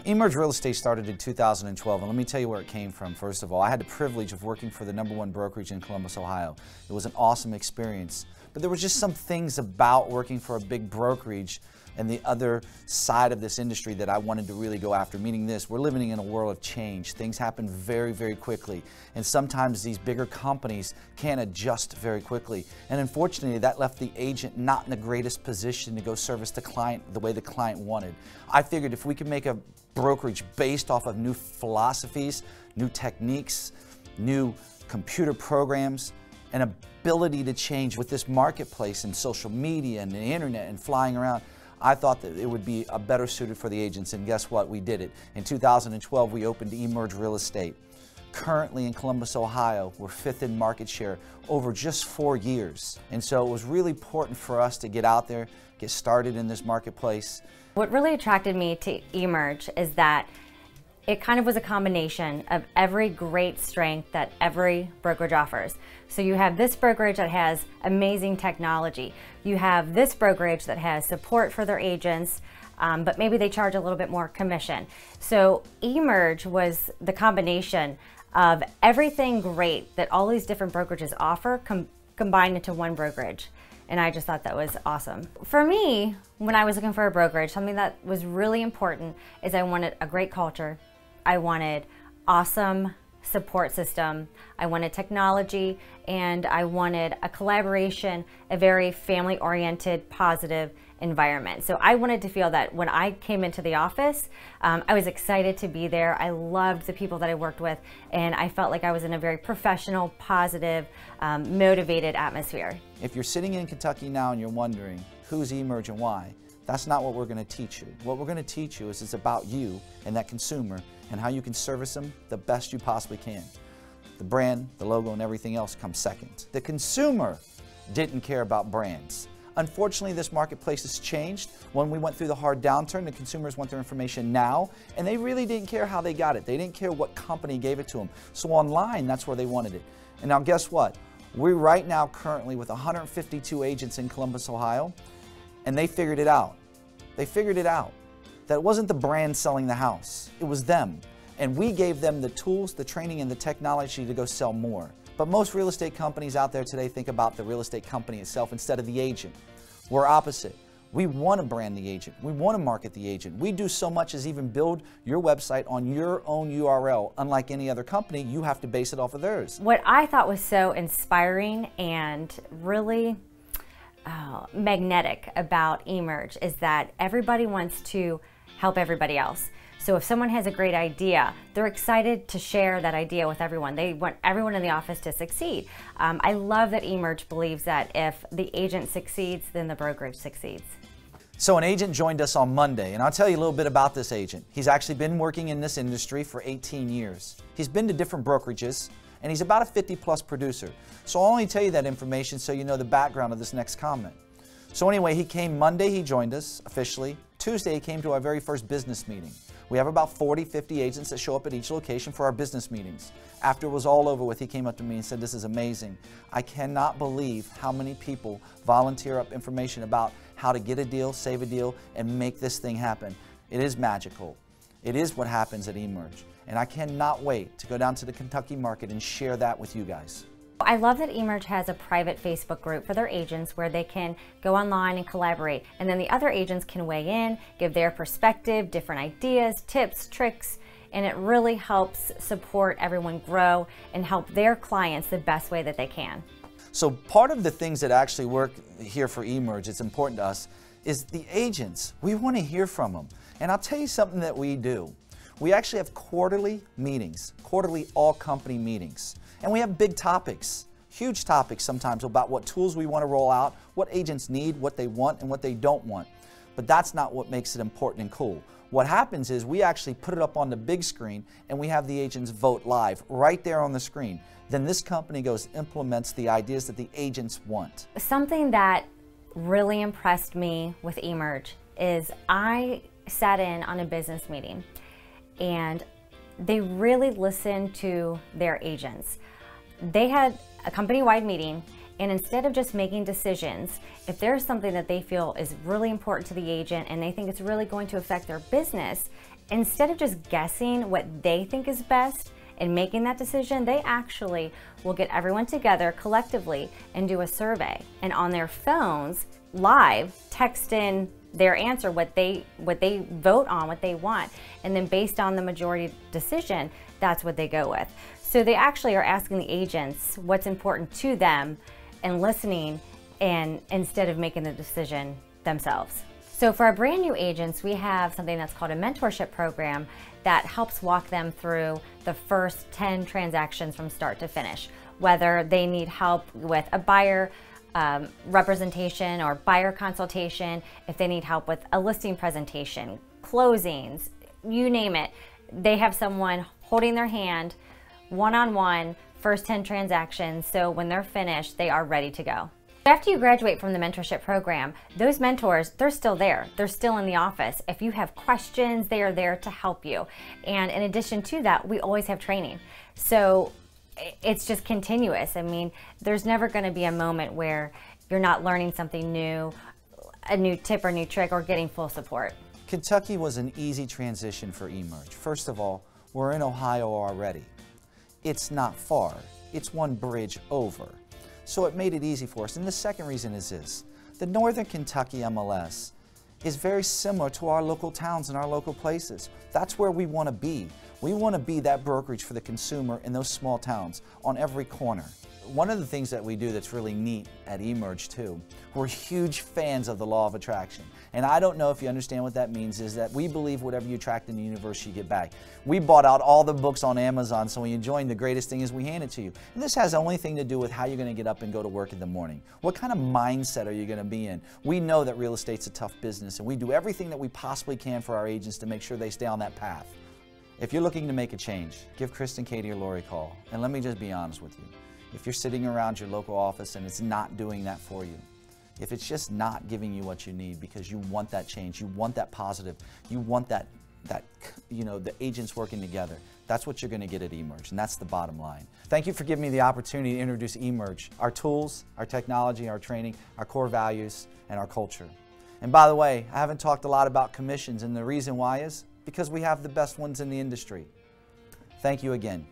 Emerge Real Estate started in 2012, and let me tell you where it came from. First of all, I had the privilege of working for the #1 brokerage in Columbus, Ohio. It was an awesome experience, but there were just some things about working for a big brokerage and the other side of this industry that I wanted to really go after, meaning this: we're living in a world of change. Things happen very, very quickly, and sometimes these bigger companies can't adjust very quickly. And unfortunately, that left the agent not in the greatest position to go service the client the way the client wanted. I figured if we could make a brokerage based off of new philosophies, new techniques, new computer programs, and ability to change with this marketplace and social media and the internet and flying around, I thought that it would be a better suited for the agents, and guess what? We did it. In 2012, we opened Emerge Real Estate. Currently in Columbus, Ohio, we're 5th in market share over just 4 years. And so it was really important for us to get out there, get started in this marketplace. What really attracted me to Emerge is that it kind of was a combination of every great strength that every brokerage offers. So you have this brokerage that has amazing technology. You have this brokerage that has support for their agents, but maybe they charge a little bit more commission. So Emerge was the combination of everything great that all these different brokerages offer combined into one brokerage. And I just thought that was awesome. For me, when I was looking for a brokerage, something that was really important is I wanted a great culture. I wanted awesome support system. I wanted technology, and I wanted a collaboration, a very family-oriented, positive environment. So I wanted to feel that when I came into the office, I was excited to be there. I loved the people that I worked with, and I felt like I was in a very professional, positive, motivated atmosphere. If you're sitting in Kentucky now and you're wondering who's Emerge and why, that's not what we're going to teach you. What we're going to teach you is it's about you and that consumer and how you can service them the best you possibly can. The brand, the logo, and everything else comes second. The consumer didn't care about brands. Unfortunately, this marketplace has changed. When we went through the hard downturn, the consumers want their information now, and they really didn't care how they got it. They didn't care what company gave it to them. So online, that's where they wanted it. And now guess what? We're right now currently with 152 agents in Columbus, Ohio, and they figured it out. They figured it out. That it wasn't the brand selling the house, it was them. And we gave them the tools, the training, and the technology to go sell more. But most real estate companies out there today think about the real estate company itself instead of the agent. We're opposite. We want to brand the agent. We want to market the agent. We do so much as even build your website on your own URL. Unlike any other company, you have to base it off of theirs. What I thought was so inspiring and really magnetic about Emerge is that everybody wants to help everybody else. So if someone has a great idea, they're excited to share that idea with everyone. They want everyone in the office to succeed. I love that Emerge believes that if the agent succeeds, then the brokerage succeeds. So an agent joined us on Monday, and I'll tell you a little bit about this agent. He's actually been working in this industry for 18 years. He's been to different brokerages, and he's about a 50+ producer. So I'll only tell you that information so you know the background of this next comment. So anyway, he came Monday, he joined us officially. Tuesday, he came to our very first business meeting. We have about 40, 50 agents that show up at each location for our business meetings. After it was all over with, he came up to me and said, "This is amazing. I cannot believe how many people volunteer up information about how to get a deal, save a deal, and make this thing happen. It is magical. It is what happens at Emerge. And I cannot wait to go down to the Kentucky market and share that with you guys." I love that Emerge has a private Facebook group for their agents where they can go online and collaborate, and then the other agents can weigh in, give their perspective, different ideas, tips, tricks, and it really helps support everyone grow and help their clients the best way that they can. So part of the things that actually work here for Emerge, it's important to us, is the agents. We want to hear from them. And I'll tell you something that we do. We actually have quarterly meetings, quarterly all-company meetings. And we have big topics, huge topics sometimes about what tools we want to roll out, what agents need, what they want, and what they don't want. But that's not what makes it important and cool. What happens is we actually put it up on the big screen and we have the agents vote live right there on the screen. Then this company goes implements the ideas that the agents want. Something that really impressed me with Emerge is I sat in on a business meeting and they really listened to their agents. They had a company-wide meeting, and instead of just making decisions, if there's something that they feel is really important to the agent and they think it's really going to affect their business, instead of just guessing what they think is best and making that decision, they actually will get everyone together collectively and do a survey. And on their phones, live, text in their answer, what they vote on, what they want. And then based on the majority decision, that's what they go with. So they actually are asking the agents what's important to them and listening, and instead of making the decision themselves. So for our brand new agents, we have something that's called a mentorship program that helps walk them through the first 10 transactions from start to finish, whether they need help with a buyer representation or buyer consultation, if they need help with a listing presentation, closings, you name it. They have someone holding their hand, one-on-one, first 10 transactions, so when they're finished, they are ready to go. After you graduate from the mentorship program, those mentors, they're still there. They're still in the office. If you have questions, they are there to help you. And in addition to that, we always have training. So it's just continuous. I mean, there's never going to be a moment where you're not learning something new, a new tip or new trick, or getting full support. Kentucky was an easy transition for eMerge. First of all, we're in Ohio already. It's not far. It's one bridge over. So it made it easy for us. And the second reason is this: the Northern Kentucky MLS is very similar to our local towns and our local places. That's where we want to be. We want to be that brokerage for the consumer in those small towns on every corner. One of the things that we do that's really neat at eMerge too, we're huge fans of the law of attraction. And I don't know if you understand what that means, is that we believe whatever you attract in the universe you get back. We bought out all the books on Amazon, so when you join, the greatest thing is we hand it to you. And this has only thing to do with how you're going to get up and go to work in the morning. What kind of mindset are you going to be in? We know that real estate's a tough business, and we do everything that we possibly can for our agents to make sure they stay on that path. If you're looking to make a change, give Kristen, Katie, or Lori a call. And let me just be honest with you. If you're sitting around your local office and it's not doing that for you, if it's just not giving you what you need because you want that change, you want that positive, you want that the agents working together, that's what you're going to get at eMerge, and that's the bottom line. Thank you for giving me the opportunity to introduce eMerge, our tools, our technology, our training, our core values, and our culture. And by the way, I haven't talked a lot about commissions, and the reason why is because we have the best ones in the industry. Thank you again.